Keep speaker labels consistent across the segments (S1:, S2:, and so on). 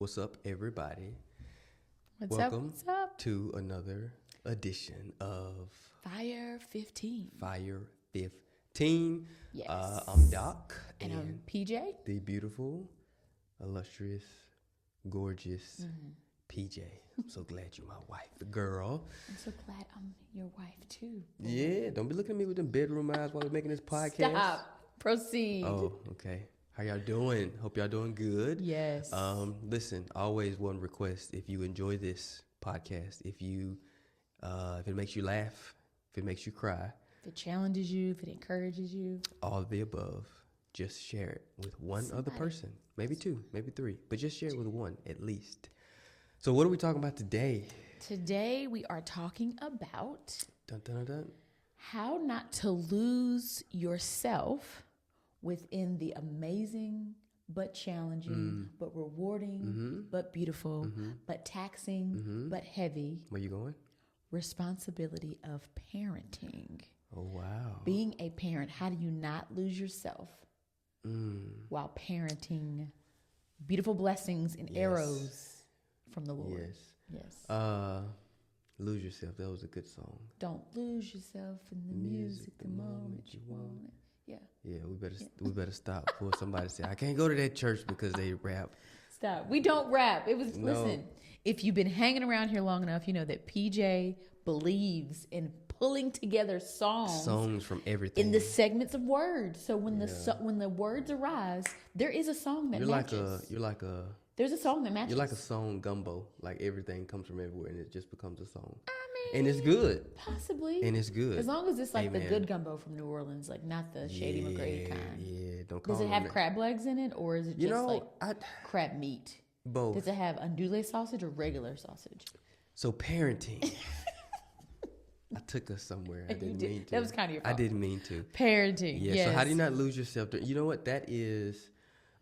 S1: What's up, everybody?
S2: What's
S1: Welcome
S2: up? What's up?
S1: to another edition of
S2: FIRE15.
S1: Fire 15.
S2: Yes.
S1: I'm Doc.
S2: And I'm PJ.
S1: the beautiful, illustrious, gorgeous PJ. I'm so glad you're my wife, girl.
S2: I'm so glad I'm your wife too.
S1: Yeah, don't be looking at me with them bedroom eyes while we're making this podcast.
S2: Stop. Proceed.
S1: Oh, okay. How y'all doing? Hope y'all doing good.
S2: Yes.
S1: Listen, always one request. If you enjoy this podcast, if it makes you laugh, if it makes you cry,
S2: If it challenges you, if it encourages you.
S1: all of the above, just share it with one other person. Maybe two, maybe three, but just share it with one at least. So what are we talking about today?
S2: Today we are talking about
S1: Dun, dun, dun, dun.
S2: how not to lose yourself within the amazing but challenging but rewarding but beautiful but taxing but heavy
S1: Where you going?
S2: responsibility of parenting.
S1: Oh, wow.
S2: Being a parent, how do you not lose yourself while parenting beautiful blessings and arrows from the Lord?
S1: Yes.
S2: Yes.
S1: Lose Yourself. That was a good song.
S2: Don't lose yourself in the music the moment you want it. Yeah.
S1: Yeah, we better stop before somebody say I can't go to that church because they rap.
S2: Stop. We don't rap. It was,
S1: No.
S2: listen, if you've been hanging around here long enough, you know that PJ believes in pulling together songs
S1: From everything.
S2: in the segments of words. So when when the words arise, there is a song that matches. There's a song that matches.
S1: You're like a song gumbo. Like everything comes from everywhere and it just becomes a song. And it's good.
S2: Possibly.
S1: And it's good.
S2: As long as it's like
S1: Amen.
S2: the good gumbo from New Orleans, like not the Shady McGrady kind.
S1: Yeah, don't call
S2: Does it
S1: them
S2: have
S1: that.
S2: crab legs in it, or is it just like crab meat?
S1: Both.
S2: Does it have andouille sausage or regular sausage?
S1: So parenting. I took us somewhere. I didn't mean to.
S2: That was kind of your fault.
S1: I didn't mean to.
S2: Parenting.
S1: Yeah.
S2: Yes.
S1: So how do you not lose yourself? You know what? That is.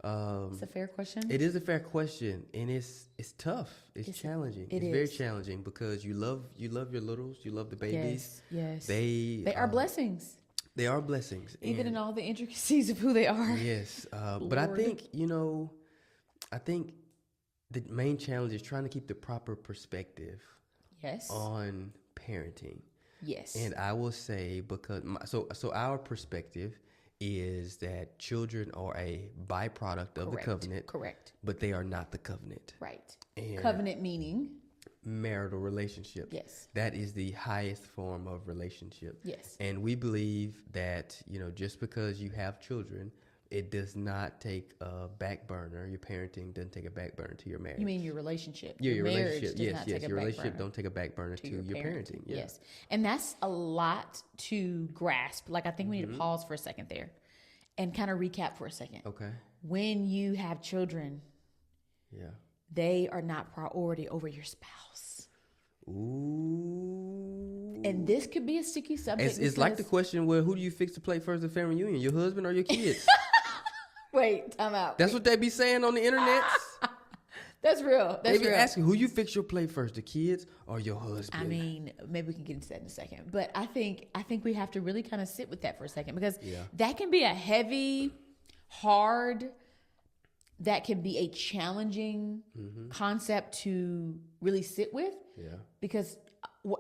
S2: It's a fair question.
S1: It is a fair question, and it's tough. It's challenging. It's very challenging because you love your littles, you love the babies.
S2: Yes.
S1: They
S2: are blessings.
S1: They are blessings,
S2: Even in all the intricacies of who they are.
S1: Yes, but I think the main challenge is trying to keep the proper perspective.
S2: Yes.
S1: On parenting.
S2: Yes.
S1: And I will say because so our perspective is that children are a byproduct of the covenant.
S2: Correct.
S1: But they are not the covenant.
S2: Right.
S1: And
S2: covenant meaning?
S1: Marital relationships.
S2: Yes.
S1: That is the highest form of relationship.
S2: Yes.
S1: And we believe that, just because you have children, it does not take a back burner. Your parenting doesn't take a back burner to your marriage.
S2: You mean your relationship?
S1: Yeah, your
S2: marriage
S1: relationship.
S2: does not take a
S1: your
S2: back
S1: relationship
S2: burner
S1: don't take a back burner to your parenting. Yeah.
S2: Yes. And that's a lot to grasp. Like, I think we need to pause for a second there and kind of recap for a second.
S1: Okay.
S2: When you have children, they are not priority over your spouse.
S1: Ooh.
S2: And this could be a sticky subject.
S1: It's like the question, well, who do you fix to play first at family reunion, your husband or your kids?
S2: Wait, time out.
S1: That's what they be saying on the internet.
S2: That's real. That's
S1: they be
S2: real.
S1: asking who you fix your play first, the kids or your husband.
S2: I mean, maybe we can get into that in a second. But I think we have to really kind of sit with that for a second because that can be a heavy, hard, that can be a challenging concept to really sit with.
S1: Yeah.
S2: Because,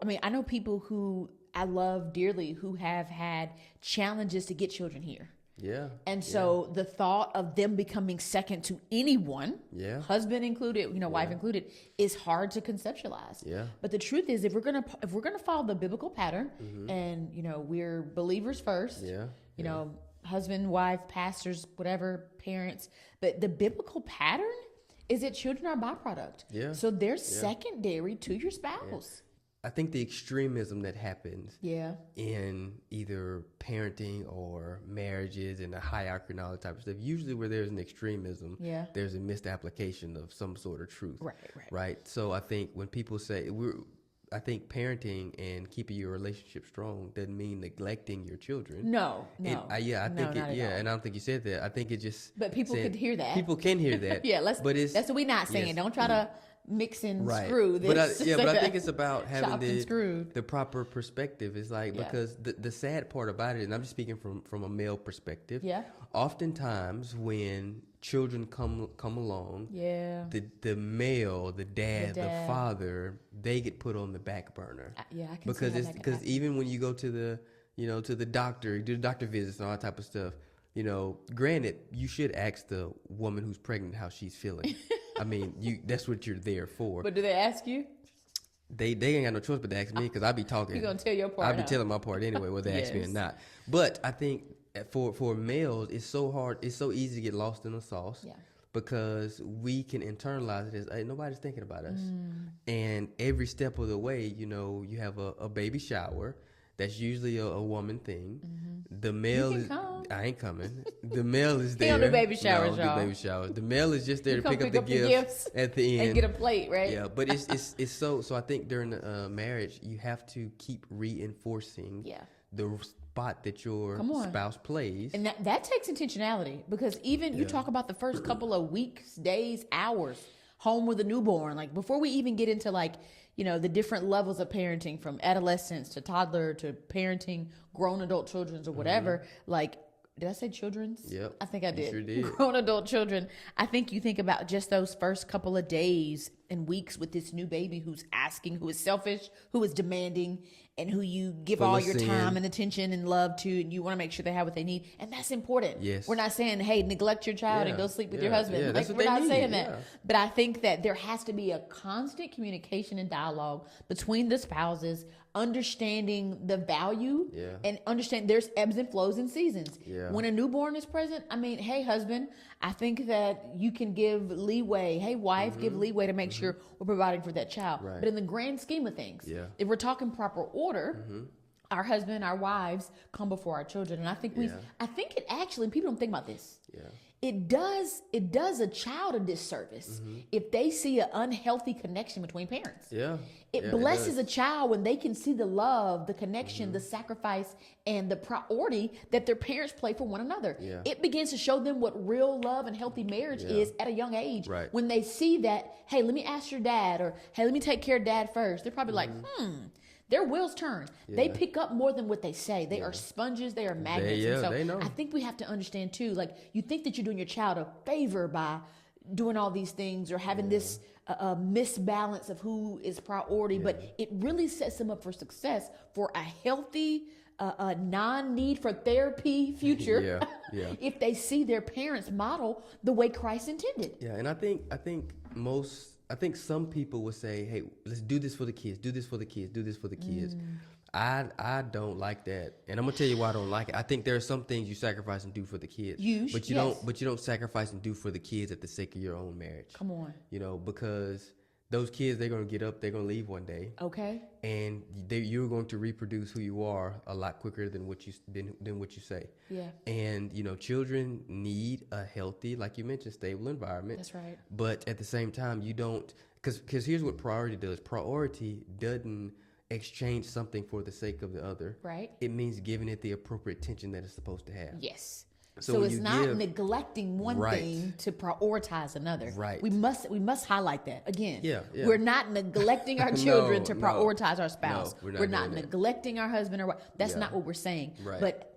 S2: I mean, I know people who I love dearly who have had challenges to get children here.
S1: Yeah.
S2: And so the thought of them becoming second to anyone, husband included, wife included, is hard to conceptualize.
S1: Yeah.
S2: But the truth is, if we're gonna follow the biblical pattern, and we're believers first, husband, wife, pastors, whatever, parents, but the biblical pattern is that children are a byproduct.
S1: Yeah.
S2: So they're secondary to your spouse.
S1: I think the extremism that happens
S2: Yeah.
S1: in either parenting or marriages and the hierarchy and all that type of stuff, usually where there's an extremism, there's a missed application of some sort of truth. Right. So I think when people say I think parenting and keeping your relationship strong doesn't mean neglecting your children.
S2: No.
S1: And I don't think you said that. I think it just.
S2: But people could hear that.
S1: People can hear that.
S2: That's what we're not saying. Don't try to mix and screw this.
S1: But I think it's about having
S2: the
S1: proper perspective. It's like because the sad part about it, and I'm just speaking from a male perspective.
S2: Yeah.
S1: Oftentimes when children come along, the male, the dad, the father, they get put on the back burner.
S2: I can see how that could happen.
S1: Even when you go to the doctor, you do the doctor visits and all that type of stuff. Granted, you should ask the woman who's pregnant how she's feeling. I mean, that's what you're there for.
S2: But do they ask you?
S1: They ain't got no choice but to ask me, because I be talking.
S2: You're gonna tell your part.
S1: I be telling my part anyway, whether they ask me or not. But I think for males, it's so hard. It's so easy to get lost in the sauce. Yeah. Because we can internalize it as, hey, nobody's thinking about us. And every step of the way, you have a baby shower. That's usually a woman thing. The male is.
S2: Come.
S1: I ain't coming. The male is there.
S2: He don't do baby showers, y'all.
S1: Do baby showers. The male is just there to pick up the gifts at the end
S2: and get a plate, right?
S1: Yeah, but it's so. I think during the marriage, you have to keep reinforcing the spot that your spouse plays,
S2: and that takes intentionality, because even you talk about the first couple of weeks, days, hours, home with a newborn, like before we even get into the different levels of parenting, from adolescence to toddler to parenting grown adult children or whatever. Did I say children's?
S1: Yep.
S2: I think I did.
S1: You sure did.
S2: Grown adult children. I think you think about just those first couple of days and weeks with this new baby who's asking, who is selfish, who is demanding, and who you give all your time and attention and love to, and you want to make sure they have what they need. And that's important.
S1: Yes.
S2: We're not saying, hey, neglect your child and go sleep with your husband.
S1: Yeah,
S2: we're not saying that. But I think that there has to be a constant communication and dialogue between the spouses, understanding the value and understand there's ebbs and flows and seasons. Yeah. When a newborn is present, hey, husband, I think that you can give leeway. Hey, wife, give leeway to make sure we're providing for that child. Right. But in the grand scheme of things, if we're talking proper order, our husband, our wives come before our children. And I think I think it actually, people don't think about this. Yeah. It does a child a disservice if they see an unhealthy connection between parents. Yeah. It blesses a child when they can see the love, the connection, the sacrifice, and the priority that their parents play for one another. Yeah. It begins to show them what real love and healthy marriage is at a young age. Right. When they see that, hey, let me ask your dad, or hey, let me take care of dad first. They're probably like, their wheels turn. Yeah. They pick up more than what they say. They are sponges. They are magnets.
S1: They know.
S2: I think we have to understand too, you think that you're doing your child a favor by doing all these things or having this misbalance of who is priority, but it really sets them up for success for a healthy, non-need for therapy future. If they see their parents model the way Christ intended.
S1: Yeah, and I think some people would say, hey, let's do this for the kids, do this for the kids, do this for the kids. I don't like that. And I'm gonna tell you why I don't like it. I think there are some things you sacrifice and do for the kids. But you don't sacrifice and do for the kids at the sake of your own marriage.
S2: Come on.
S1: Because those kids, they're gonna get up, they're gonna leave one day.
S2: Okay.
S1: And you're going to reproduce who you are a lot quicker than what you say. Yeah. And children need a healthy, like you mentioned, stable environment.
S2: That's right.
S1: But at the same time, you don't, because here's what priority does. Priority doesn't exchange something for the sake of the other. Right. It means giving it the appropriate attention that it's supposed to have.
S2: Yes. So it's not neglecting one thing to prioritize another. Right. We must highlight that again. Yeah. We're not neglecting our children to prioritize our spouse. We're not neglecting our husband or wife. That's not what we're saying. Right. But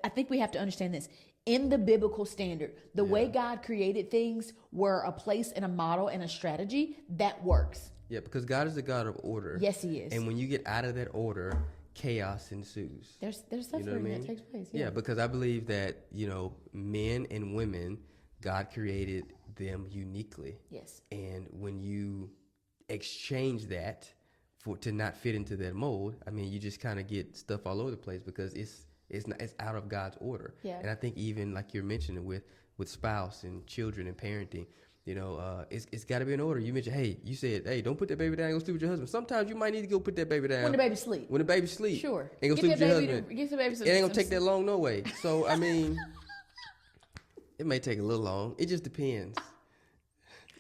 S2: I think we have to understand this. In the biblical standard, the way God created things were a place and a model and a strategy that works.
S1: Yeah, because God is a God of order.
S2: Yes, He is.
S1: And when you get out of that order, chaos ensues.
S2: There's suffering that takes place.
S1: Yeah, because I believe that, men and women, God created them uniquely. Yes. And when you exchange that to not fit into that mold, you just kind of get stuff all over the place because it's out of God's order. Yeah. And I think even like you're mentioning with spouse and children and parenting, it's got to be in order. You mentioned, you said, don't put that baby down and go sleep with your husband. Sometimes you might need to go put that baby down.
S2: When the baby sleep.
S1: Sure. And go sleep with your husband. It ain't going to take that long no way. So, it may take a little long. It just depends.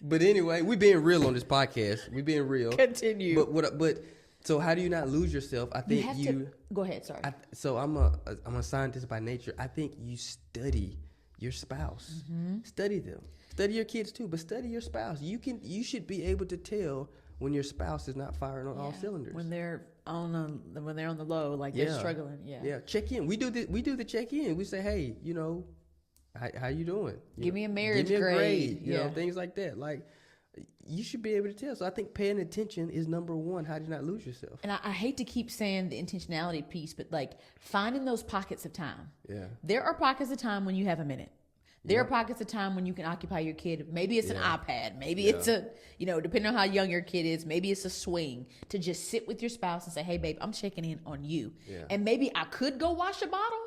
S1: But anyway, we being real on this podcast. We being real.
S2: Continue.
S1: But so how do you not lose yourself? I think
S2: go ahead, sorry.
S1: So I'm a scientist by nature. I think you study your spouse. Mm-hmm. Study them. Study your kids too, but study your spouse. You should be able to tell when your spouse is not firing on all cylinders.
S2: When they're on the low, they're struggling. Yeah.
S1: Yeah. Check in. We do the check in. We say, hey, How you doing?
S2: Give me a marriage grade.
S1: You know, things like that. Like, you should be able to tell. So I think paying attention is number one. How do you not lose yourself?
S2: And I hate to keep saying the intentionality piece, but like finding those pockets of time.
S1: Yeah.
S2: There are pockets of time when you have a minute. There are pockets of time when you can occupy your kid. Maybe it's an iPad. Maybe it's a, depending on how young your kid is, maybe it's a swing to just sit with your spouse and say, hey, babe, I'm checking in on you. Yeah. And maybe I could go wash a bottle,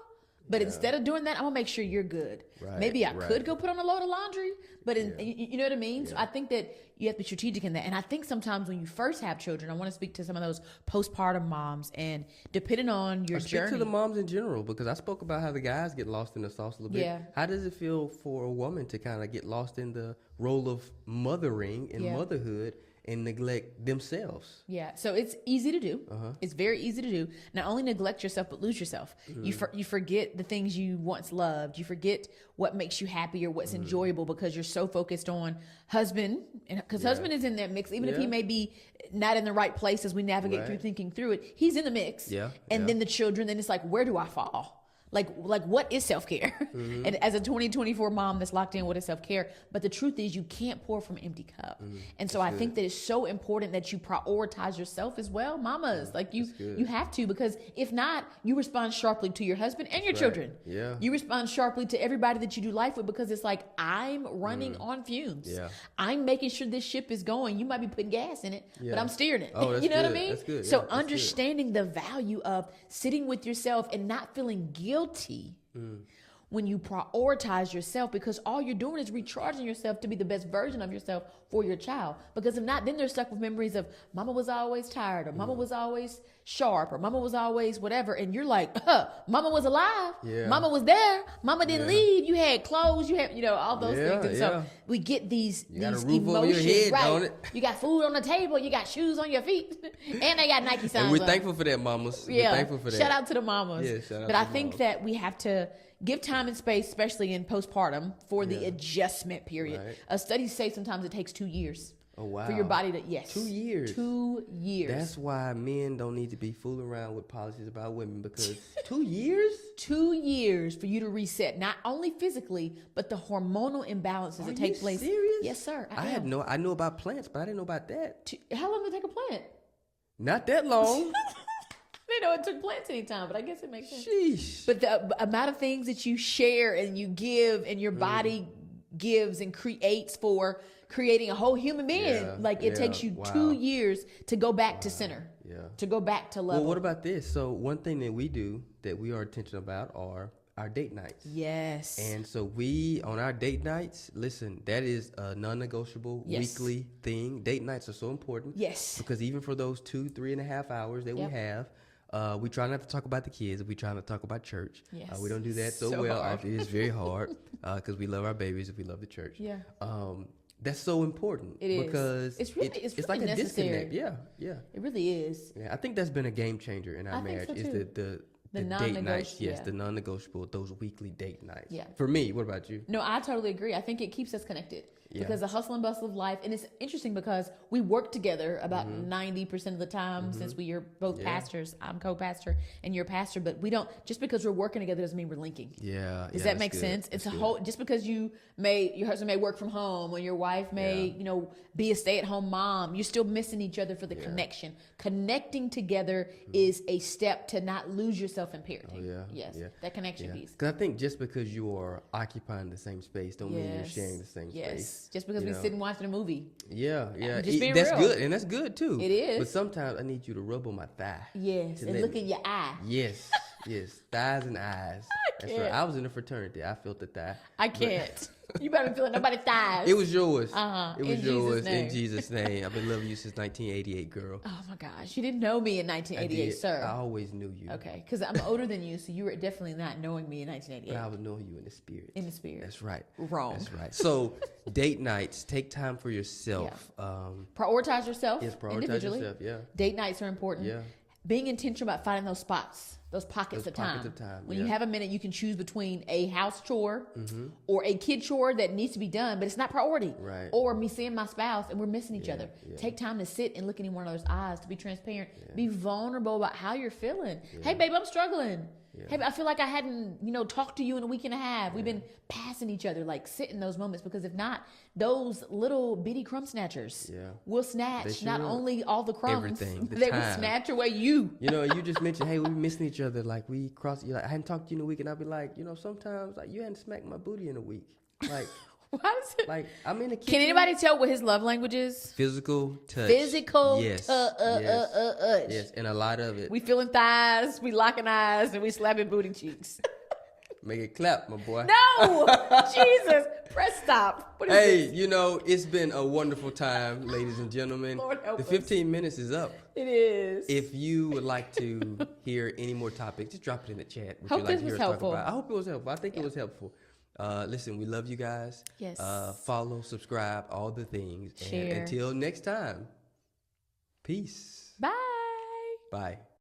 S2: but instead of doing that, I'm going to make sure you're good. Right, maybe I could go put on a load of laundry, but you know what I mean? Yeah. So I think that you have to be strategic in that. And I think sometimes when you first have children, I want to speak to some of those postpartum moms, and depending on your journey.
S1: Speak to the moms in general, because I spoke about how the guys get lost in the sauce a little bit. Yeah. How does it feel for a woman to kind of get lost in the role of mothering and motherhood and neglect themselves?
S2: Yeah, so it's easy to do. It's very easy to do. Not only neglect yourself, but lose yourself. You forget the things you once loved. You forget what makes you happy or what's enjoyable, because you're so focused on husband, and because husband is in that mix, even if he may be not in the right place as we navigate through thinking through it, he's in the mix. And then the children, then it's like, where do I fall? Like what is self-care? And as a 2024 mom that's locked in, what is self-care? But the truth is, you can't pour from an empty cup. And so I think that it's so important that you prioritize yourself as well, mamas. Like you have to, because if not, you respond sharply to your husband and your children. Yeah. You respond sharply to everybody that you do life with, because it's like, I'm running on fumes. Yeah. I'm making sure this ship is going. You might be putting gas in it, but I'm steering it.
S1: Oh,
S2: you know what I mean?
S1: That's good.
S2: So understanding the value of sitting with yourself and not feeling guilty when you prioritize yourself, because all you're doing is recharging yourself to be the best version of yourself for your child. Because if not, then they're stuck with memories of mama was always tired, or mama was always sharp, or mama was always whatever, and you're like, mama was alive, mama was there, mama didn't leave, you had clothes, you had all those things. And so we get these emotions,
S1: head,
S2: right? You got food on the table, you got shoes on your feet, and they got Nike signs.
S1: And we're thankful for that, mamas. We're thankful for that.
S2: Shout out to the mamas.
S1: Shout out
S2: but I think that we have to give time and space, especially in postpartum, for the adjustment period. Right. Studies say sometimes it takes 2 years.
S1: Oh, wow.
S2: For your body to, 2
S1: years.
S2: 2 years.
S1: That's why men don't need to be fooling around with policies about women, because 2 years?
S2: 2 years for you to reset, not only physically, but the hormonal imbalances that take place.
S1: Serious?
S2: Yes, sir.
S1: I know about plants, but I didn't know about that.
S2: How long did it take a plant?
S1: Not that long.
S2: They know it took plants any time, but I guess it makes sense.
S1: Sheesh.
S2: But the amount of things that you share and you give, and your body gives and creates for creating a whole human being, it takes you 2 years to go back to center, to go back to level.
S1: Well, what about this? So one thing that we do that we are intentional about are our date nights.
S2: Yes.
S1: And so on our date nights, listen, that is a non-negotiable weekly thing. Date nights are so important.
S2: Yes.
S1: Because even for those 2-3.5 hours that we have, we try not to talk about the kids. We try not to talk about church. Yes. We don't do that so well. It is very hard because we love our babies and we love the church. Yeah. That's so important.
S2: It is.
S1: Because
S2: it's really
S1: like a
S2: necessary.
S1: disconnect. Yeah.
S2: It really is.
S1: Yeah, I think that's been a game changer in our marriage.
S2: Think so too.
S1: Is the date nights, the non-negotiable, those weekly date nights. Yeah. For me, what about you?
S2: No, I totally agree. I think it keeps us connected. Because the hustle and bustle of life, and it's interesting because we work together about 90% of the time, since we are both pastors. I'm co-pastor and you're pastor, but we don't, just because we're working together doesn't mean we're linking.
S1: Yeah.
S2: Does that make sense? It's a whole, just because your husband may work from home, or your wife may, be a stay-at-home mom, you're still missing each other for the connection. Connecting together is a step to not lose yourself in parenting. Yes. That connection piece.
S1: Because I think just because you are occupying the same space don't mean you're sharing the same space.
S2: Just because we sit and watching a movie.
S1: Yeah.
S2: Just being
S1: that's
S2: real.
S1: good, and that's good too.
S2: It is.
S1: But sometimes I need you to rub on my thigh.
S2: Yes, and look in your eye.
S1: Yes, thighs and eyes. That's right. I was in a fraternity. I felt the thigh.
S2: I can't. You better be feeling nobody's thighs.
S1: It was yours.
S2: It was yours
S1: in Jesus' name. I've been loving you since 1988, girl.
S2: Oh my gosh, you didn't know me in 1988, sir.
S1: I always knew you.
S2: Okay, because I'm older than you, so you were definitely not knowing me in 1988.
S1: But I was knowing you in the spirit.
S2: In the spirit.
S1: That's right.
S2: Wrong.
S1: That's right. So date nights, take time for yourself.
S2: Prioritize yourself.
S1: Yes, prioritize
S2: individually.
S1: yourself. Yeah.
S2: Date nights are important.
S1: Yeah.
S2: Being intentional about finding those spots, those pockets of time. When you have a minute, you can choose between a house chore or a kid chore that needs to be done, but it's not priority.
S1: Right.
S2: Or me seeing my spouse and we're missing each other. Yeah. Take time to sit and look in one another's eyes, to be transparent. Be vulnerable about how you're feeling. Hey, babe, I'm struggling. Yeah. Hey, I feel like I hadn't, talked to you in a week and a half. Yeah. We've been passing each other, like sit in those moments, because if not, those little bitty crumb snatchers will snatch not only all the crumbs, they will snatch away you.
S1: You just mentioned, hey, we missing each other. Like we cross, I hadn't talked to you in a week, and I'll be like, sometimes like you hadn't smacked my booty in a week. Like,
S2: why is it?
S1: Like I'm in the kitchen.
S2: Can anybody tell what his love language is?
S1: Physical touch.
S2: Physical
S1: yes. Yes, and a lot of it.
S2: We feeling thighs, we locking eyes, and we slapping booty cheeks.
S1: Make it clap, my boy.
S2: No! Jesus! Press stop. What is
S1: this? It's been a wonderful time, ladies and gentlemen.
S2: Lord help
S1: the 15 minutes is up.
S2: It is.
S1: If you would like to hear any more topics, just drop it in the chat.
S2: Hope this was helpful.
S1: I hope it was helpful. I think it was helpful. Listen, we love you guys.
S2: Yes.
S1: Follow, subscribe, all the things.
S2: Share.
S1: And until next time, peace.
S2: Bye.
S1: Bye.